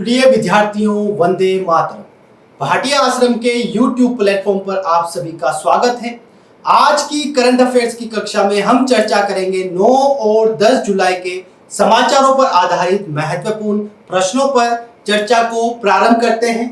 प्रिय विद्यार्थियों, वंदे मातरम। भाटिया आश्रम के YouTube प्लेटफॉर्म पर आप सभी का स्वागत है। आज की करंट अफेयर्स की कक्षा में हम चर्चा करेंगे 9 और 10 जुलाई के समाचारों पर आधारित महत्वपूर्ण प्रश्नों पर चर्चा को प्रारंभ करते हैं।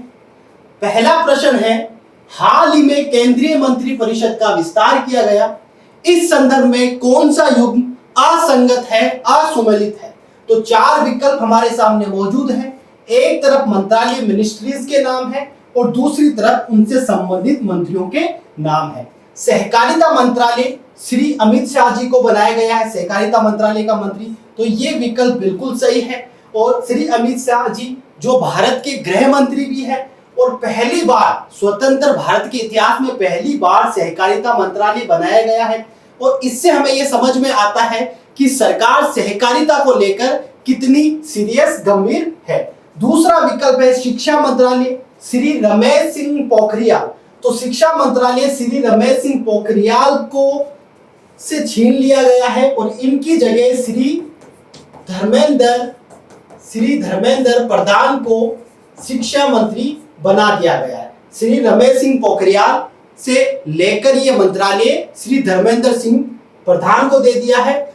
पहला प्रश्न है, हाल ही में केंद्रीय मंत्री परिषद का विस्तार किया गया, इस संदर्भ में कौन सा युग्म असंगत है, असुमेलित है? तो 4 विकल्प हमारे सामने मौजूद हैं। एक तरफ मंत्रालय मिनिस्ट्रीज के नाम है और दूसरी तरफ उनसे संबंधित मंत्रियों के नाम है। सहकारिता मंत्रालय श्री अमित शाह जी को बनाया गया है सहकारिता मंत्रालय का मंत्री, तो ये विकल्प बिल्कुल सही है। और श्री अमित शाह जी जो भारत के गृह मंत्री भी है और पहली बार स्वतंत्र भारत के इतिहास में पहली बार सहकारिता मंत्रालय बनाया गया है। और इससे हमें यह समझ में आता है कि सरकार सहकारिता को लेकर कितनी सीरियस, गंभीर है। दूसरा विकल्प है शिक्षा मंत्रालय श्री रमेश सिंह पोखरियाल। तो शिक्षा मंत्रालय श्री रमेश सिंह पोखरियाल को से छीन लिया गया है और इनकी जगह श्री धर्मेंद्र प्रधान को शिक्षा मंत्री बना दिया गया है। श्री रमेश सिंह पोखरियाल से लेकर यह मंत्रालय श्री धर्मेंद्र सिंह प्रधान को दे दिया है।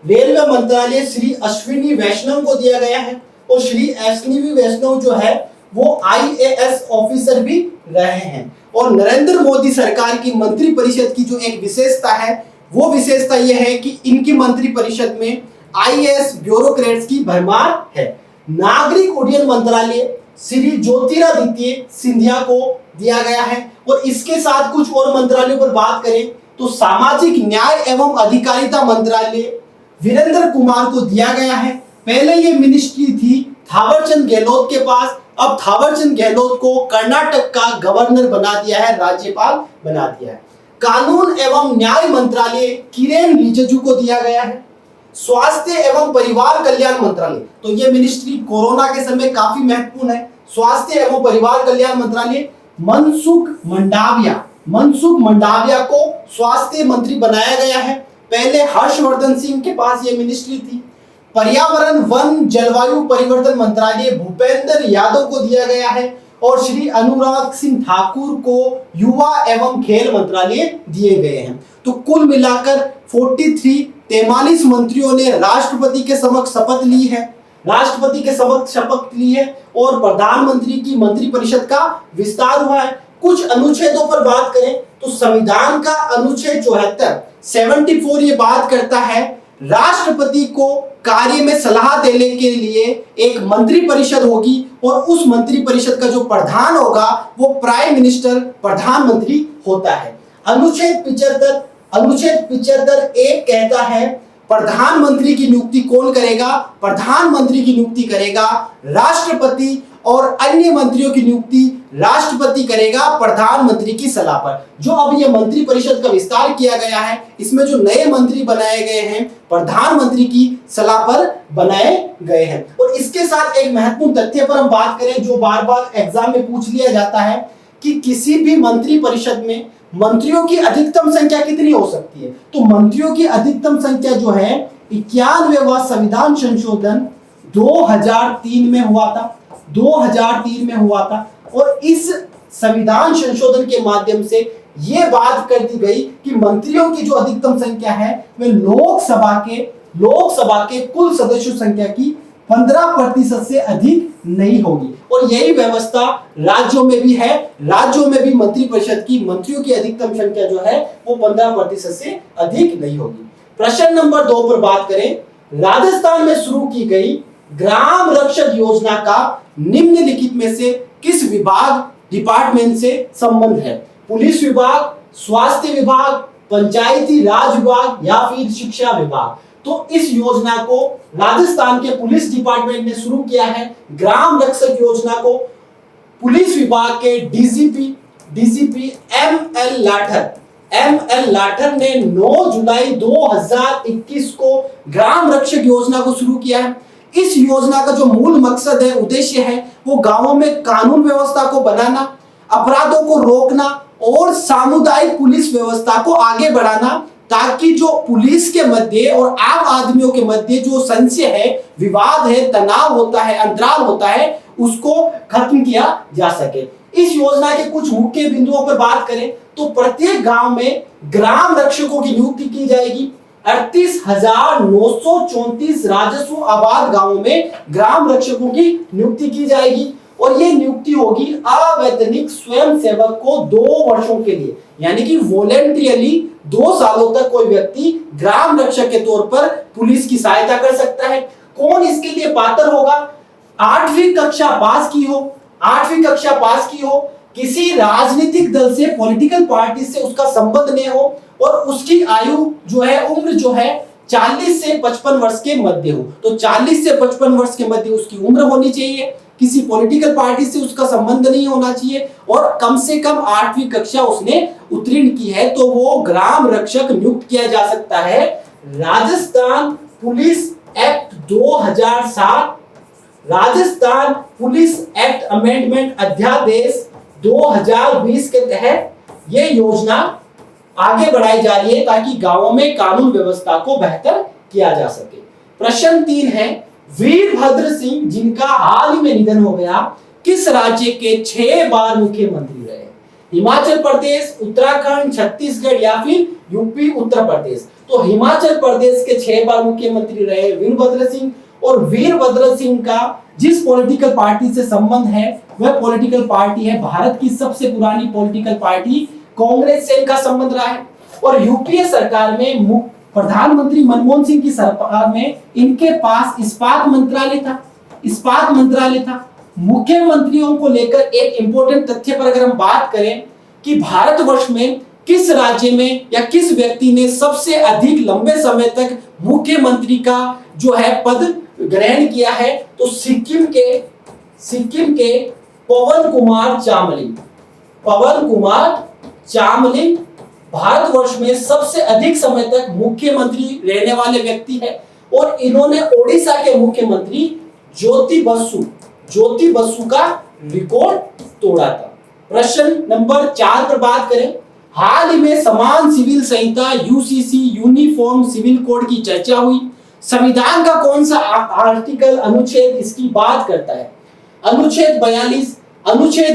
रेलवे मंत्रालय श्री अश्विनी वैष्णव को दिया गया है और श्री अश्विनी वैष्णव जो है वो IAS ऑफिसर भी रहे हैं। और नरेंद्र मोदी सरकार की मंत्री परिषद की जो एक विशेषता है, वो विशेषता यह है कि इनकी मंत्री परिषद में IAS ब्यूरोक्रेट्स की भरमार है। नागरिक उड्डयन मंत्रालय श्री ज्योतिरादित्य सिंधिया को दिया गया है। और इसके साथ कुछ और मंत्रालयों पर बात करें तो सामाजिक न्याय एवं अधिकारिता मंत्रालय वीरेंद्र कुमार को दिया गया है। पहले ये मिनिस्ट्री थी थावरचंद गहलोत के पास, अब थावरचंद गहलोत को कर्नाटक का गवर्नर बना दिया है, राज्यपाल बना दिया है। कानून एवं न्याय मंत्रालय किरेन रिजिजू को दिया गया है। स्वास्थ्य एवं परिवार कल्याण मंत्रालय, तो ये मिनिस्ट्री कोरोना के समय काफी महत्वपूर्ण है। स्वास्थ्य एवं परिवार कल्याण मंत्रालय मनसुख मंडाविया को स्वास्थ्य मंत्री बनाया गया है। पहले हर्षवर्धन सिंह के पास ये मिनिस्ट्री थी। पर्यावरण वन जलवायु परिवर्तन मंत्रालय भूपेंद्र यादव को दिया गया है और श्री अनुराग सिंह ठाकुर को युवा एवं खेल मंत्रालय दिए गए हैं। तो कुल मिलाकर 43 मंत्रियों ने राष्ट्रपति के समक्ष शपथ ली है और प्रधानमंत्री की मंत्री परिषद का विस्तार हुआ है। कुछ अनुच्छेदों पर बात करें तो संविधान का अनुच्छेद 74 ये बात करता है राष्ट्रपति को कार्य में सलाह देने के लिए एक मंत्री परिषद होगी और उस मंत्री परिषद का जो प्रधान होगा वो प्राइम मिनिस्टर, प्रधानमंत्री होता है। अनुच्छेद 75 एक कहता है प्रधानमंत्री की नियुक्ति कौन करेगा? प्रधानमंत्री की नियुक्ति करेगा राष्ट्रपति और अन्य मंत्रियों की नियुक्ति राष्ट्रपति करेगा प्रधानमंत्री की सलाह पर। जो अब ये मंत्री परिषद का विस्तार किया गया है, इसमें जो नए मंत्री बनाए गए हैं प्रधानमंत्री की सलाह पर बनाए गए हैं। और इसके साथ एक महत्वपूर्ण तथ्य पर हम बात करें जो बार बार एग्जाम में पूछ लिया जाता है कि किसी भी मंत्री परिषद में मंत्रियों की अधिकतम संख्या कितनी हो सकती है? तो मंत्रियों की अधिकतम संख्या जो है 91वां संविधान संशोधन 2003 में हुआ था और इस संविधान संशोधन के माध्यम से यह बात कर दी गई कि मंत्रियों की जो अधिकतम संख्या है वह लोकसभा के कुल सदस्यों संख्या की 15% से अधिक नहीं होगी। और यही व्यवस्था राज्यों में भी है। राज्यों में भी मंत्री परिषद की मंत्रियों की अधिकतम संख्या जो है वो 15% से अधिक नहीं होगी। प्रश्न नंबर 2 पर बात करें, राजस्थान में शुरू की गई ग्राम रक्षक योजना का निम्नलिखित में से किस डिपार्टमेंट से संबंध है? पुलिस विभाग, स्वास्थ्य विभाग, पंचायती राज विभाग या फिर शिक्षा विभाग? तो इस योजना को राजस्थान के पुलिस डिपार्टमेंट ने शुरू किया है। ग्राम रक्षक योजना को पुलिस विभाग के डीजीपी ML लाठर ने 9 जुलाई 2021 को ग्राम रक्षक योजना को शुरू किया है। इस योजना का जो मूल मकसद है, उद्देश्य है, वो गांवों में कानून व्यवस्था को बनाना, अपराधों को रोकना और सामुदायिक पुलिस व्यवस्था को आगे बढ़ाना ताकि जो पुलिस के मध्य और आम आदमियों के मध्य जो संशय है, विवाद है, तनाव होता है, अंतराल होता है, उसको खत्म किया जा सके। इस योजना के कुछ मुख्य बिंदुओं पर बात करें तो प्रत्येक गांव में ग्राम रक्षकों की नियुक्ति की जाएगी। 38,934 राजस्व आबाद गांवों में ग्राम रक्षकों की नियुक्ति की जाएगी और ये नियुक्ति होगी अवैतनिक स्वयं सेवक को 2 वर्षों के लिए, यानी कि वॉलेंटियरली 2 सालों तक कोई व्यक्ति ग्राम रक्षक के तौर पर पुलिस की सहायता कर सकता है। कौन इसके लिए पात्र होगा? 8वीं कक्षा पास की हो, 8वीं कक्षा पास की हो, किसी राजनीतिक दल से, पॉलिटिकल पार्टी से उसका संबंध नहीं हो और उसकी आयु जो है, उम्र जो है 40 से 55 वर्ष के मध्य हो। तो 40 से 55 वर्ष के मध्य उसकी उम्र होनी चाहिए, किसी पॉलिटिकल पार्टी से उसका संबंध नहीं होना चाहिए और कम से कम 8वीं कक्षा उसने उत्तीर्ण की है, तो वो ग्राम रक्षक नियुक्त किया जा सकता है। Rajasthan police act 2007, Rajasthan police act amendment अध्यादेश 2020 के तहत ये योजना आगे बढ़ाई जा रही है ताकि गांवों में कानून व्यवस्था को बेहतर किया जा सके। प्रश्न 3 है, वीरभद्र सिंह जिनका हाल ही में निधन हो गया, किस राज्य के 6 बार मुख्यमंत्री रहे? हिमाचल प्रदेश, उत्तराखंड, छत्तीसगढ़ या फिर यूपी उत्तर प्रदेश? तो हिमाचल प्रदेश के 6 बार मुख्यमंत्री रहे वीरभद्र सिंह और वीरभद्र सिंह का जिस पॉलिटिकल पार्टी से संबंध है वह पॉलिटिकल पार्टी है, भारत की सबसे पुरानी पॉलिटिकल पार्टी कांग्रेस से इनका संबंध रहा है। और यूपीए सरकार में प्रधानमंत्री मनमोहन सिंह की सरकार में इनके पास इस्पात मंत्रालय था, इस्पात मंत्रालय था। मुख्यमंत्रियों को लेकर एक इंपॉर्टेंट तथ्य पर अगर हम बात करें कि भारतवर्ष में किस राज्य में या किस व्यक्ति ने सबसे अधिक लंबे समय तक मुख्यमंत्री का जो है पद ग्रहण किया है, तो सिक्किम के पवन कुमार चामलिंग, पवन कुमार चामलिंग भारतवर्ष में सबसे अधिक समय तक मुख्यमंत्री रहने वाले व्यक्ति है। और इन्होंने ओडिशा के मुख्यमंत्री ज्योति बसु का रिकॉर्ड तोड़ा था। प्रश्न नंबर 4 पर बात करें, हाल ही में समान सिविल संहिता यूसीसी यूनिफॉर्म सिविल कोड की चर्चा हुई। संविधान का कौन सा आर्टिकल, अनुच्छेद इसकी बात करता है? अनुच्छेद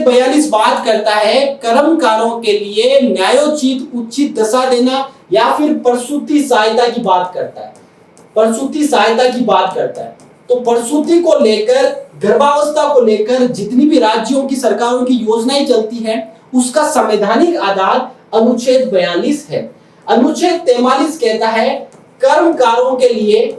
42 बात करता है कर्मकारों के लिए न्यायोचित उचित दशा देना या फिर प्रसूति सहायता की बात करता है, प्रसूति सहायता की बात करता है। तो प्रसूति को लेकर, गर्भावस्था को लेकर जितनी भी राज्यों की सरकारों की योजनाएं चलती हैं उसका संवैधानिक आधार अनुच्छेद 42 है। अनुच्छेद 43 कहता है कर्मकारों के लिए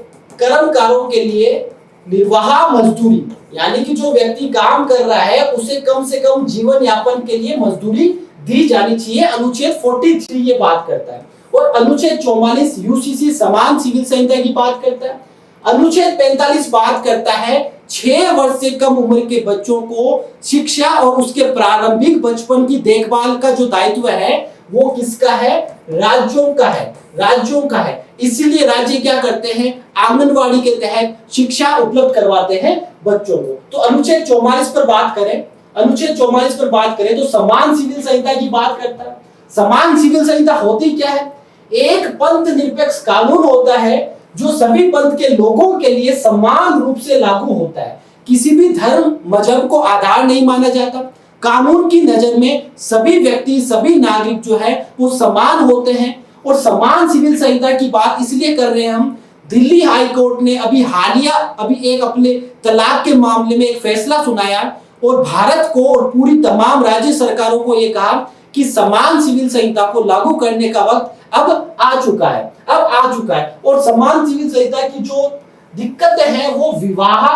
निर्वाह मजदूरी, यानी कि जो व्यक्ति काम कर रहा है उसे कम से कम जीवन यापन के लिए मजदूरी दी जानी चाहिए। अनुच्छेद 43 ये बात करता है। और अनुच्छेद 44 यूसीसी समान सिविल संहिता की बात करता है। अनुच्छेद 45 बात करता है 6 वर्ष से कम उम्र के बच्चों को शिक्षा और उसके प्रारंभिक बचपन की देखभाल का जो दायित्व है वो किसका है? राज्यों का है, राज्यों का है। इसीलिए राज्य क्या करते हैं? आंगनवाड़ी के तहत शिक्षा उपलब्ध करवाते हैं बच्चों को। तो अनुच्छेद 44 पर बात करें, अनुच्छेद 44 पर बात करें तो समान सिविल संहिता की बात करता है। समान सिविल संहिता होती क्या है? एक पंथ निरपेक्ष कानून होता है जो सभी पंथ के लोगों के लिए समान रूप से लागू होता है। किसी भी धर्म मजहब को आधार नहीं माना जाता। कानून की नजर में सभी व्यक्ति, सभी नागरिक जो है वो समान होते हैं। और समान सिविल संहिता की बात इसलिए कर रहे हैं हम, दिल्ली हाई कोर्ट ने अभी एक अपने तलाक के मामले में एक फैसला सुनाया और भारत को और पूरी तमाम राज्य सरकारों को यह कहा कि समान सिविल संहिता को लागू करने का वक्त अब आ चुका है। और समान सिविल संहिता की जो दिक्कतें हैं वो विवाह,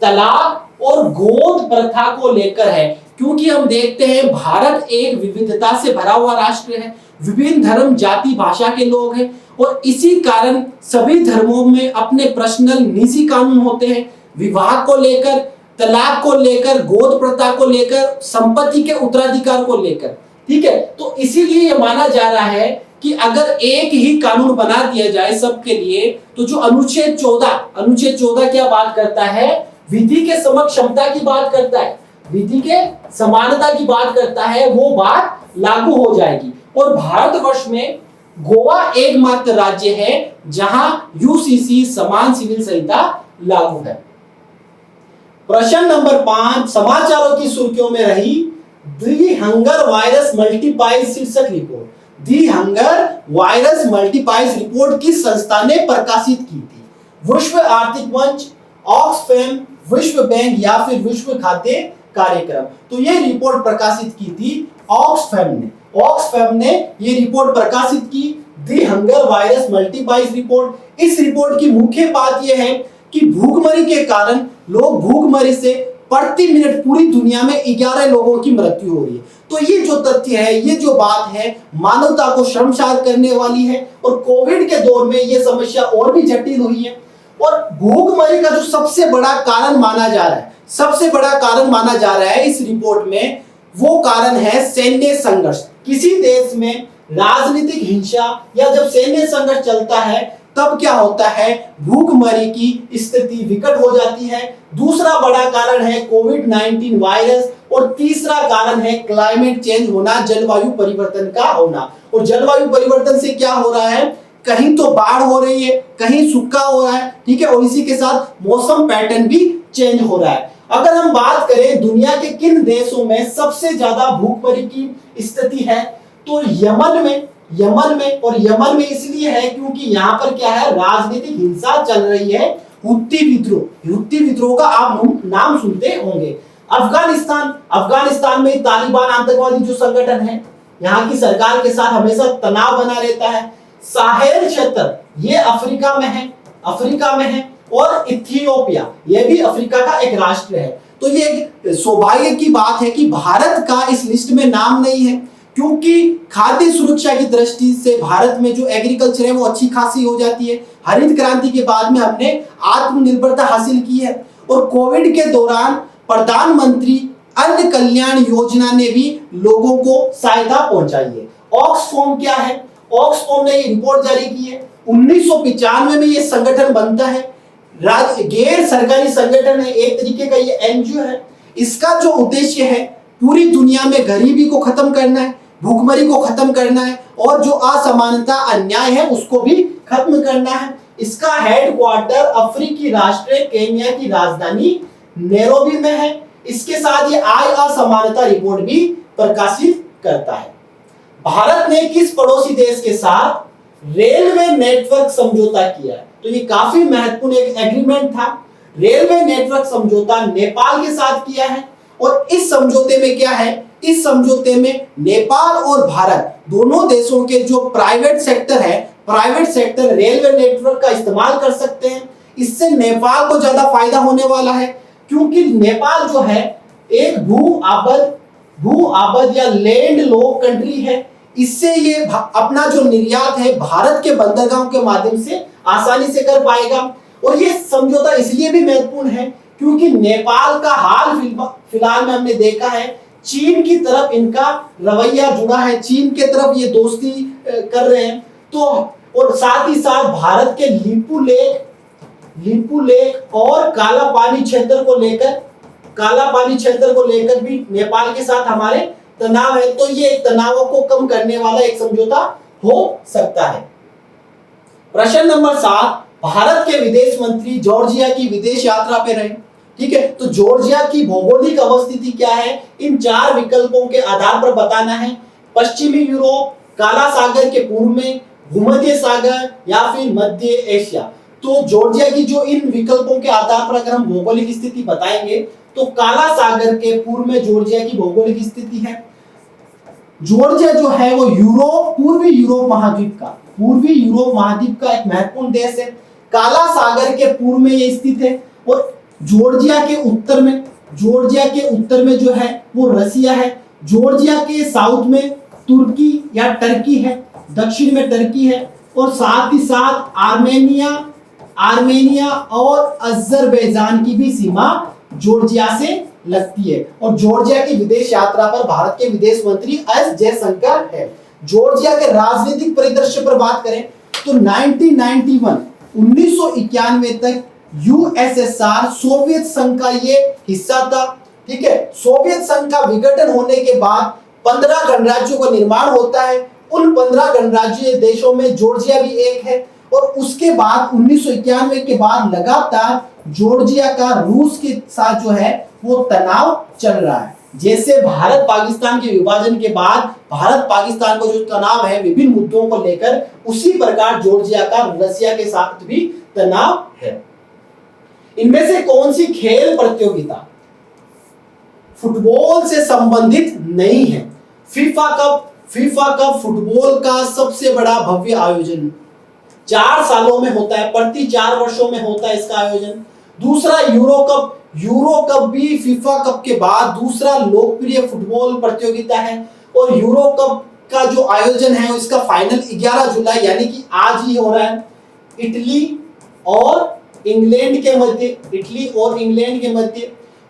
तलाक और गोद प्रथा को लेकर है। क्योंकि हम देखते हैं भारत एक विविधता से भरा हुआ राष्ट्र है, विभिन्न धर्म, जाति, भाषा के लोग हैं और इसी कारण सभी धर्मों में अपने पर्सनल निजी कानून होते हैं। विवाह को लेकर, तलाक को लेकर, गोद प्रथा को लेकर, संपत्ति के उत्तराधिकार को लेकर, ठीक है। तो इसीलिए ये माना जा रहा है कि अगर एक ही कानून बना दिया जाए सबके लिए, तो जो अनुच्छेद 14 क्या बात करता है? विधि के समक्ष क्षमता की बात करता है, विधि के समानता की बात करता है, वो बात लागू हो जाएगी। और भारतवर्ष में गोवा एकमात्र राज्य है जहां यूसीसी समान सिविल संहिता लागू है। प्रश्न नंबर 5 समाचारों की सुर्खियों में रही दी हंगर वायरस मल्टीप्लाइज शीर्षक report. The hunger virus multiplies report किस संस्था ने प्रकाशित की थी? विश्व आर्थिक मंच, ऑक्सफैम, विश्व बैंक या फिर विश्व खाद्य कार्यक्रम। तो ये रिपोर्ट प्रकाशित की थी ऑक्सफैम ने। ऑक्सफैम ने ये रिपोर्ट प्रकाशित की, the hunger virus multiplies report. इस रिपोर्ट की मुख्य बात यह है कि भूखमरी के कारण लोग भूखमरी से प्रति मिनट पूरी दुनिया में 11 लोगों की मृत्यु हो रही है। तो ये जो तथ्य है, ये जो बात है, मानवता को शर्मसार करने वाली है और कोविड के दौर में ये समस्या और भी जटिल हुई है। और भूखमरी का जो सबसे बड़ा कारण माना जा रहा है, सबसे बड़ा कारण माना जा रहा है इस रिपोर्ट में, वो कारण है सैन्य संघर्ष। किसी देश में राजनीतिक हिंसा या जब सैन्य संघर्ष चलता है तब क्या होता है, भूखमरी की स्थिति विकट हो जाती है। दूसरा बड़ा कारण है कोविड-19 वायरस और तीसरा कारण है क्लाइमेट चेंज होना, जलवायु परिवर्तन का होना। और जलवायु परिवर्तन से क्या हो रहा है, कहीं तो बाढ़ हो रही है, कहीं सूखा हो रहा है, ठीक है, और इसी के साथ मौसम पैटर्न भी चेंज हो रहा है। अगर हम बात करें दुनिया के किन देशों में सबसे ज्यादा भूखमरी की स्थिति है, तो यमन में और यमन में इसलिए है क्योंकि यहाँ पर क्या है, राजनीतिक हिंसा चल रही है, हुत्ती विद्रोह का आप नाम सुनते होंगे। अफगानिस्तान में तालिबान आतंकवादी जो संगठन है, यहाँ की सरकार के साथ हमेशा तनाव बना रहता है। साहेल क्षेत्र ये अफ्रीका में है और इथियोपिया ये भी अफ्रीका का एक राष्ट्र है। तो ये एक सौभाग्य की बात है कि भारत का इस लिस्ट में नाम नहीं है, क्योंकि खाद्य सुरक्षा की दृष्टि से भारत में जो एग्रीकल्चर है वो अच्छी खासी हो जाती है। हरित क्रांति के बाद में हमने आत्मनिर्भरता हासिल की है और कोविड के दौरान प्रधानमंत्री अन्न कल्याण योजना ने भी लोगों को सहायता पहुंचाई है। ऑक्सफैम क्या है, ऑक्सफैम ने ये रिपोर्ट जारी की है। 1995 में ये संगठन बनता है, गैर सरकारी संगठन है, एक तरीके का ये एनजीओ है। इसका जो उद्देश्य है पूरी दुनिया में गरीबी को खत्म करना है, भूखमरी को खत्म करना है और जो असमानता अन्याय है उसको भी खत्म करना है। इसका हेडक्वार्टर अफ्रीकी राष्ट्र केन्या की राजधानी नैरोबी में है। इसके साथ ये आय असमानता रिपोर्ट भी प्रकाशित करता है। भारत ने किस पड़ोसी देश के साथ रेलवे नेटवर्क समझौता किया है? तो ये काफी महत्वपूर्ण एक एग्रीमेंट था। रेलवे नेटवर्क समझौता नेपाल के साथ किया है और इस समझौते में क्या है, इस समझौते में नेपाल और भारत दोनों देशों के जो प्राइवेट सेक्टर रेलवे नेटवर्क का इस्तेमाल कर सकते हैं। इससे नेपाल को ज्यादा फायदा होने वाला है, क्योंकि नेपाल जो है एक भू आबद या लैंड लॉक कंट्री है। इससे ये अपना जो निर्यात है भारत के बंदरगाहों के माध्यम से आसानी से कर पाएगा। और ये समझौता इसलिए भी महत्वपूर्ण है क्योंकि नेपाल का हाल फिलहाल में हमने देखा है चीन की तरफ इनका रवैया जुड़ा है, चीन के तरफ ये दोस्ती कर रहे हैं। तो और साथ ही साथ भारत के लिपू लेक और काला पानी क्षेत्र को लेकर भी नेपाल के साथ हमारे तनाव है। तो ये तनावों को कम करने वाला एक समझौता हो सकता है। प्रश्न नंबर 7, भारत के विदेश मंत्री जॉर्जिया की विदेश यात्रा पे रहे, ठीक है। तो जॉर्जिया की भौगोलिक अवस्थिति क्या है, इन 4 विकल्पों के आधार पर बताना है। पश्चिमी यूरोप, काला सागर के पूर्व में, भूमध्य सागर या फिर मध्य एशिया। तो जॉर्जिया की जो इन विकल्पों के आधार पर अगर हम भौगोलिक स्थिति बताएंगे तो काला सागर के पूर्व में जॉर्जिया की भौगोलिक स्थिति है। जॉर्जिया जो है वो पूर्वी यूरोप महाद्वीप का एक महत्वपूर्ण देश है। काला सागर के पूर्व में ये स्थित है और जॉर्जिया के उत्तर में जो है वो रसिया है। जॉर्जिया के साउथ में तुर्की या टर्की है, दक्षिण में टर्की है और साथ ही साथ आर्मेनिया और अजरबैजान की भी सीमा जॉर्जिया से लगती है। और जॉर्जिया की विदेश यात्रा पर भारत के विदेश मंत्री एस जयशंकर है। जॉर्जिया के राजनीतिक परिदृश्य पर बात करें तो 1991 तक यूएसएसआर सोवियत संघ का ये हिस्सा था, ठीक है। सोवियत संघ का विघटन होने के बाद 15 गणराज्यों का निर्माण होता है उन 15 गणराज्यीय देशों में जॉर्जिया भी एक है। और उसके बाद 1991 के बाद लगातार जॉर्जिया का रूस के साथ जो है वो तनाव चल रहा है। जैसे भारत पाकिस्तान के विभाजन के बाद भारत पाकिस्तान को जो तनाव है विभिन्न मुद्दों को लेकर, उसी प्रकार जॉर्जिया का रसिया के साथ भी तनाव है। इनमें से कौन सी खेल प्रतियोगिता फुटबॉल से संबंधित नहीं है? फीफा कप फुटबॉल का सबसे बड़ा भव्य आयोजन 4 सालों में होता है, प्रति 4 वर्षों में होता है इसका आयोजन। दूसरा यूरो कप भी फीफा कप के बाद दूसरा लोकप्रिय फुटबॉल प्रतियोगिता है। और यूरो कप का जो आयोजन है इसका फाइनल 11 जुलाई यानी कि आज ही हो रहा है, इटली और इंग्लैंड के मध्य।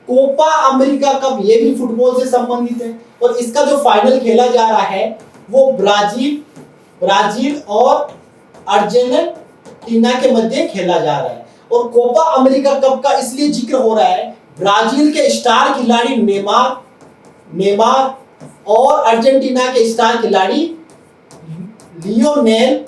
कोपा अमेरिका कप ये भी फुटबॉल से संबंधित है और इसका जो फाइनल खेला जा रहा है वो ब्राजील और अर्जेंटीना के मध्य खेला जा रहा है। और कोपा अमेरिका कप का इसलिए जिक्र हो रहा है, ब्राजील के स्टार खिलाड़ी नेमार और अर्जेंटीना के स्टार खिलाड़ी लियोनेल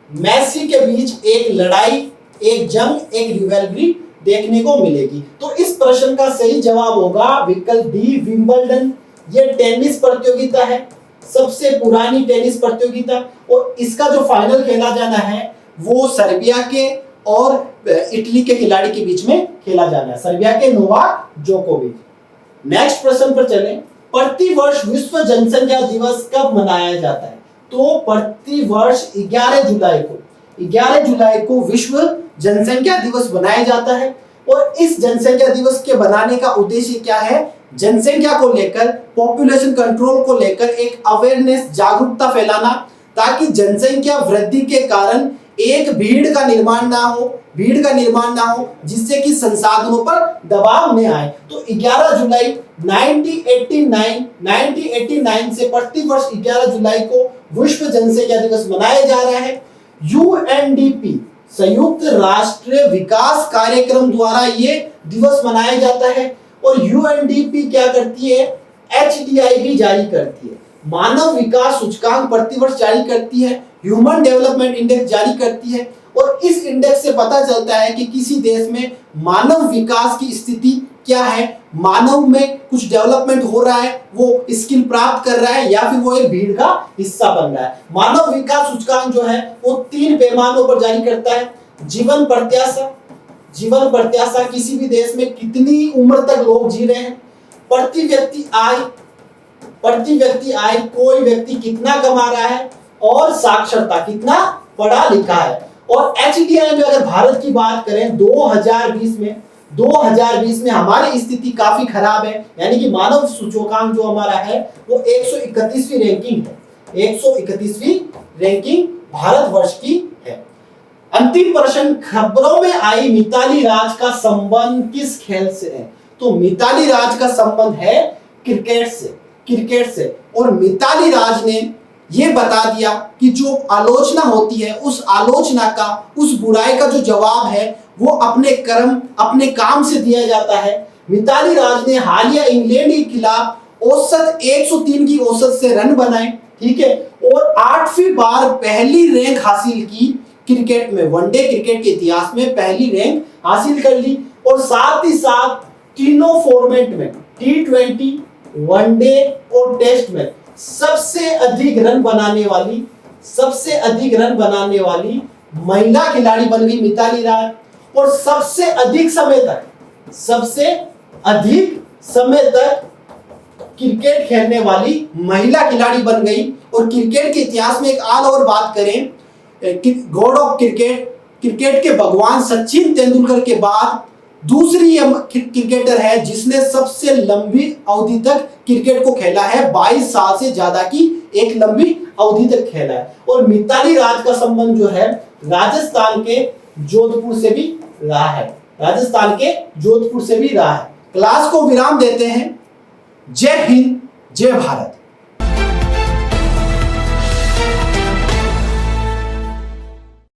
मेसी के बीच एक लड़ाई, एक जंग, एक रिवैल्वरी देखने को मिलेगी। तो इस प्रश्न का सही जवाब होगा विकल्प डी, विंबलडन। ये टेनिस प्रतियोगिता है, सबसे पुरानी टेनिस प्रतियोगिता, और इसका जो फाइनल खेला जाना है वो सर्बिया के और इटली के खिलाड़ी के बीच में खेला जाना है, सर्बिया के नोवाक जोकोविच। नेक्स्ट प्रश्न पर चलें। प्रतिवर्ष विश्व जनसंख्या दिवस कब मनाया जाता है? तो प्रतिवर्ष 11 जुलाई को विश्व जनसंख्या दिवस बनाया जाता है। और इस जनसंख्या दिवस के बनाने का उद्देश्य क्या है? जनसंख्या को लेकर, पॉपुलेशन कंट्रोल को लेकर एक अवेयरनेस, जागरूकता फैलाना, ताकि जनसंख्या वृद्धि के कारण एक भीड़ का निर्माण ना हो जिससे कि संसाधनों पर दबाव न आए। तो 11 जुलाई 1989 से प्रतिवर्ष 11 जुलाई को विश्व जनसंख्या दिवस मनाया जा रहा है। यूएनडीपी संयुक्त राष्ट्र विकास कार्यक्रम द्वारा ये दिवस मनाया जाता है। और यूएनडीपी क्या करती है? एचडीआई जारी करती है, मानव विकास सूचकांक प्रतिवर्ष जारी करती है, ह्यूमन डेवलपमेंट इंडेक्स जारी करती है। और इस इंडेक्स से पता चलता है कि किसी देश में मानव विकास की स्थिति क्या है, मानव में कुछ डेवलपमेंट हो रहा है, वो स्किल प्राप्त कर रहा है, या फिर वो एक भीड़ का हिस्सा बन रहा है। मानव विकास सूचकांक जो है वो 3 पैमानों पर जारी करता है। जीवन प्रत्याशा, किसी भी देश में कितनी उम्र तक लोग जी रहे हैं। प्रति व्यक्ति आय, कोई व्यक्ति कितना कमा रहा है। और साक्षरता, कितना पढ़ा लिखा है। और एचडीआई में अगर भारत की बात करें 2020 में हमारी स्थिति काफी खराब है, यानी कि मानव सूचकांक जो हमारा है वो 131वीं रैंकिंग है। 131वीं रैंकिंग भारतवर्ष की है। अंतिम प्रश्न, खबरों में आई मिताली राज का संबंध किस खेल से है? तो मिताली राज का संबंध है क्रिकेट से। और मिताली राज ने ये बता दिया कि जो आलोचना होती है उस आलोचना का, उस बुराई का जो जवाब है वो अपने काम से दिया जाता है। मिताली राज ने हालिया इंग्लैंड के खिलाफ औसत 103 की औसत से रन बनाए, ठीक है, और 8वीं बार पहली रैंक हासिल की क्रिकेट में, वनडे क्रिकेट के इतिहास में पहली रैंक हासिल कर ली। और साथ ही साथ तीनों फॉर्मेट में, T20, वनडे और टेस्ट में सबसे अधिक रन बनाने वाली महिला खिलाड़ी बन गई मिताली राज। और सबसे अधिक समय तक क्रिकेट खेलने वाली महिला खिलाड़ी बन गई। और क्रिकेट के इतिहास में एक और बात करें, गॉड ऑफ क्रिकेट के भगवान सचिन तेंदुलकर के बाद दूसरी क्रिकेटर है जिसने सबसे लंबी अवधि तक क्रिकेट को खेला है, 22 साल से ज्यादा की एक लंबी अवधि तक खेला है। और मिताली राज का संबंध जो है राजस्थान के जोधपुर से भी रहा है, क्लास को विराम देते हैं। जय हिंद, जय भारत।